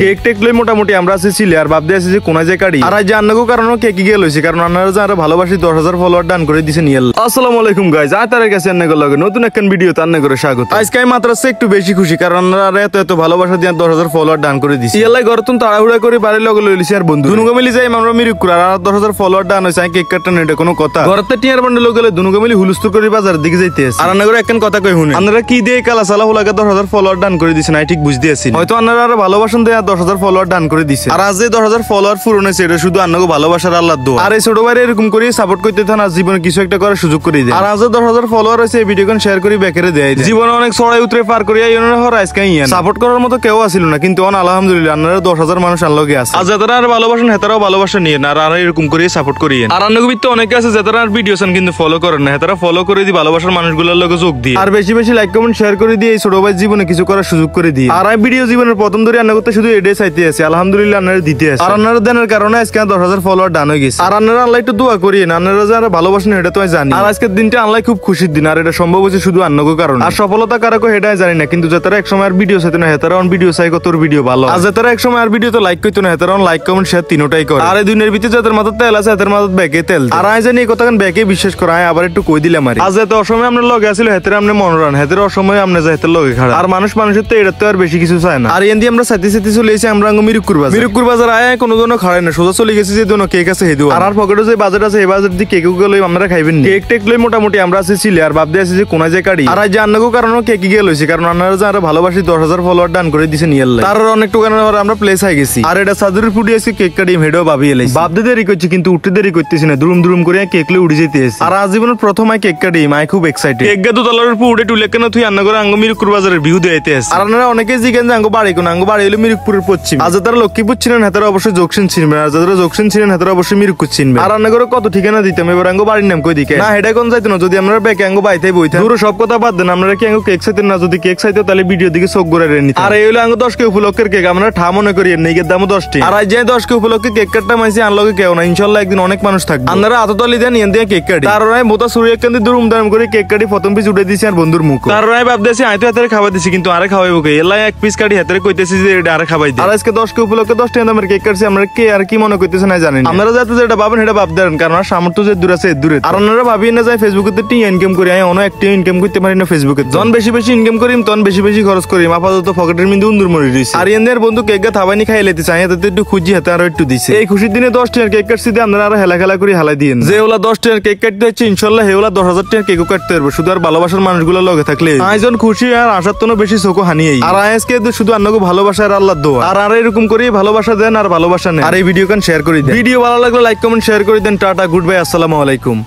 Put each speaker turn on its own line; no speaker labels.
Cake take লই মোটামুটি আমরা আছি চিলে আর ভাবতে আছি যে কোন যে কাড়ি আর আজ আন্নাগো কারণ কেক গিয়ে লইছে কারণ আন্নারা যারা ভালোবাসি 10,000 ফলোয়ার ডান করে দিছে নিয়ে আসসালামু আলাইকুম গাইস আতারের কাছে আন্নাগো লাগে নতুন একটা ভিডিও তান্না করে স্বাগত। আজকে আমি মাত্র একটু বেশি খুশি কারণ আন্নারা এত ভালোবাসা দিয়ে 10,000 ফলোয়ার ডান করে দিছে ইয়ালাই গরতুন তাড়াহুড়া করে বাড়ির লগে লইলিছি আর বন্ধু দুনুগো মিলি যাই আমরা মিরুকুর আর 10,000 ফলোয়ার ডান হইছে কেক কাটটা নেটে কোনো কথা ঘরতে টিয়ার বান্ডল গেলে দুনুগো মিলি হুলুস্তুর করে বাজার দিকে যাইতে আছে আর আন্নাগো একখান কথা কই শুনে আন্নারা কি দিয়ে কালা সালা হলাকে 10,000 ফলোয়ার ডান করে দিছে না ঠিক বুঝতে আছি হয়তো আন্নারা আর ভালোবাসন দেয়া 10,000 ফলোয়ার ডান করে দিছে আর আজ যে 10,000 ফলোয়ার পূরণ হয়েছে এটা শুধু আন্নাগো ভালোবাসার আল্লাহর দোয়া আর এই ছোট ভাইরে এরকম করে সাপোর্ট করতে থান আর জীবনে কিছু একটা করার সুযোগ করে দেয় আর আজ 10,000 ফলোয়ার হয়েছে এই ভিডিওখন শেয়ার করে বেকারে দেয় জীবনে অনেক চড়াই উতরে পার করিয়া ইউনের হর আজকে ইয়েন সাপোর্ট করার মতো কেউ আসিল না কিন্তু আলহামদুলিল্লাহ আন্নারা 10,000 মানুষ আনলগে আছে আর যারা আর ভালোবাসেন হেতারাও ভালোবাসা নিয়ে না আর এরকম করে সাপোর্ট করিয়েন আর আন্নাগো ভিতরে অনেকে আছে যারা আর ভিডিও চান কিন্তু ফলো করেন না হেতারা ফলো করে দি ভালোবাসার মানুষগুলোর লগে যোগ দিয়ে আর বেশি বেশি লাইক কমেন্ট শেয়ার করে দিয়ে এই ছোট ভাই জীবনে কিছু করার সুযোগ করে দিয়ে আর এই ভিডিও জীবনের প্রথম ধরে আন্না করতে শুধু এটাই চাইতে আছে আলহামদুলিল্লাহ আন্নারা দিতে আছে আর আন্নারা দেনের কারণে আজকে 10,000 ফলোয়ার ডান হয়ে গেছে আর আন্নারা আল্লাহ একটু দোয়া করিয়েন আন্নারা যারা ভালোবাসেন এটা তো আমি জানি আর আজকের দিনটা আল্লাহ খুব খুশির দিন আর এটা সম্ভব হচ্ছে শুধু আন্নাগো কারণ আর সফলতা কারকো এটাই জানি না কিন্তু যারা এক সময় আর ভিডিও চাইতে না হেতারা অন ভিডিও চাই তোর ভিডিও ভালো আর যারা এক সময় আর ভিডিও তো লাইক করতো না হেতারা অন লাইক কমেন্ট শেয়ার তিনটাই করে আর এই দুনিয়ার ভিতরে যাদের মাথার তেল আছে হাতের মাথার ব্যাগে তেল আর আমি জানি এই কথা ব্যাগে বিশ্বাস করা আবার একটু কই দিলাম আর আজ এত অসময় আমরা লগে আসলে হেতের আমরা মনোরণ হেতের অসময় আমরা যাইতে লগে খাড়া আর মানুষের তো এটা তো আর বেশি কিছু চায় না আর এন্দি আমরা সাথে সাথে চলে এসে আমরা মিরুকুর বাজার আয় কোনো জন্য খাড়াই না সোজা চলে গেছে যে দোনো কেক আছে হেদু আর পকেটে যে বাজার আছে এই বাজার দিয়ে কেক গুলো আমরা খাইবেন কেক টেক লই মোটামুটি আমরা আছি চিলে আর ভাবতে আছি যে কোন যে কাড়ি আর আজ আন্নাগো কারণ কেক গিয়ে লইছে কারণ আন্নারা যারা ভালোবাসি 10,000 ফলোয়ার ডান করে দিছে নিয়ে তার অনেক টুকানোর আমরা প্লেস হয়ে গেছি আর এটা সাদুরের ফুটি আছে কেক কাটি হেডও ভাবি এলাই ভাবতে দেরি করছি কিন্তু উঠতে দেরি করতেছি না দুরুম করে কেক লই উড়ে যেতে আছে আর আজীবনের প্রথম কেক কাটি মাই খুব এক্সাইটেড কেক গাদু তলার উপর উড়ে টুলে কেন তুই আন্না করে আঙ্গ মিরুকুর বাজারের ভিউ দিতে আছে আর আপনারা অনেকেই জিজ্ঞেন যে আঙ্গ বাড়ি কোন আঙ্গ বাড়ি হলো মিরুকপুরের পশ্চিম আজ তারা লক্ষ্মীপুর ছিলেন হাতারা অবশ্যই জোকসিন চিনবেন আর যারা জোকসিন ছিলেন হাতারা অবশ্যই মিরুকুর চিনবেন আর আন্না করে কত ঠিকানা দিতাম এবার আঙ্গ বাড়ির নাম কই দিকে না হেডা কোন যাইতো না যদি আমরা ব্যাকে আঙ্গ বাইতে বইতাম পুরো সব কথা বাদ দেন আমরা কি আঙ্গ কেক চাইতেন না যদি কেক চাইতো তাহলে ভিডিও দিকে চোখ ঘুরে নিতাম আর এই হলো আঙ্গ 10 কে উপলক্ষের কেক আমরা ঠা মনে করি নেকের দামও 10 টি আর আজ যাই 10 কে উপলক্ষে কেক কাটটা মাইছি আনলগে কেউ না ইনশাআল্লাহ একদিন অনেক মানুষ থাকবে আপনারা আততালি দেন ইন দিয়ে কেক কাটি আর রায় মোতা সুরি একখান দুরুম দাম করে কেক কাটি প্রথম পিস উঠে দিছি আর বন্ধুর মুখ আর রায় ভাবতেছি আইতো হাতে খাওয়া দিছি কিন্তু আরে খাওয়াইবো কে এলাই এক পিস কাটি হাতে কইতেছি যে এটা আরে খাওয়াই দিই আর আজকে 10 কে উপলক্ষে 10 টাকা দামের কেক কাটছি আমরা কে আর কি মনে করতেছেন না জানেন আপনারা যাতে যেটা ভাবেন এটা ভাব দেন কারণ সামর্থ্য যে দূর আছে দূরে আর আপনারা ভাবিয়ে না যায় ফেসবুকে টি ইনকাম করি আমি অনেক একটা ইনকাম করতে পারি না ফেসবুকে জন বেশি ইনকাম করিম তন বেশি খরচ করিম আপাতত পকেটের মধ্যে উন্দুর মরে দিছি আর এন্দের বন্ধু কেক গা থাবানি খাই লেতে চাই তাতে একটু খুঁজি হাতে আর একটু দিছে এই খুশির দিনে 10 টাকার কেক কাটছি দিয়ে আপনারা আর হেলা করে হালাই দিন যে ওলা 10 টাকার কেক কাটতে হচ্ছে ইনশাআল্লাহ হেওলা 10,000 টাকার কেকও কাটতে পারবো শুধু আর ভালোবাসার মানুষগুলো লগে থাকলে আইজন খুশি আর আশার তো বেশি চোখ হানিয়েই আর আজকে শুধু আন্নাগো ভালোবাসার আল্লাহর দোয়া আর এরকম করে ভালোবাসা দেন আর ভালোবাসা নেন আর এই ভিডিও কান শেয়ার করে দেন ভিডিও ভালো লাগলে লাইক কমেন্ট শেয়ার করে দেন টাটা গুড বাই আসসালামু আলাইকুম।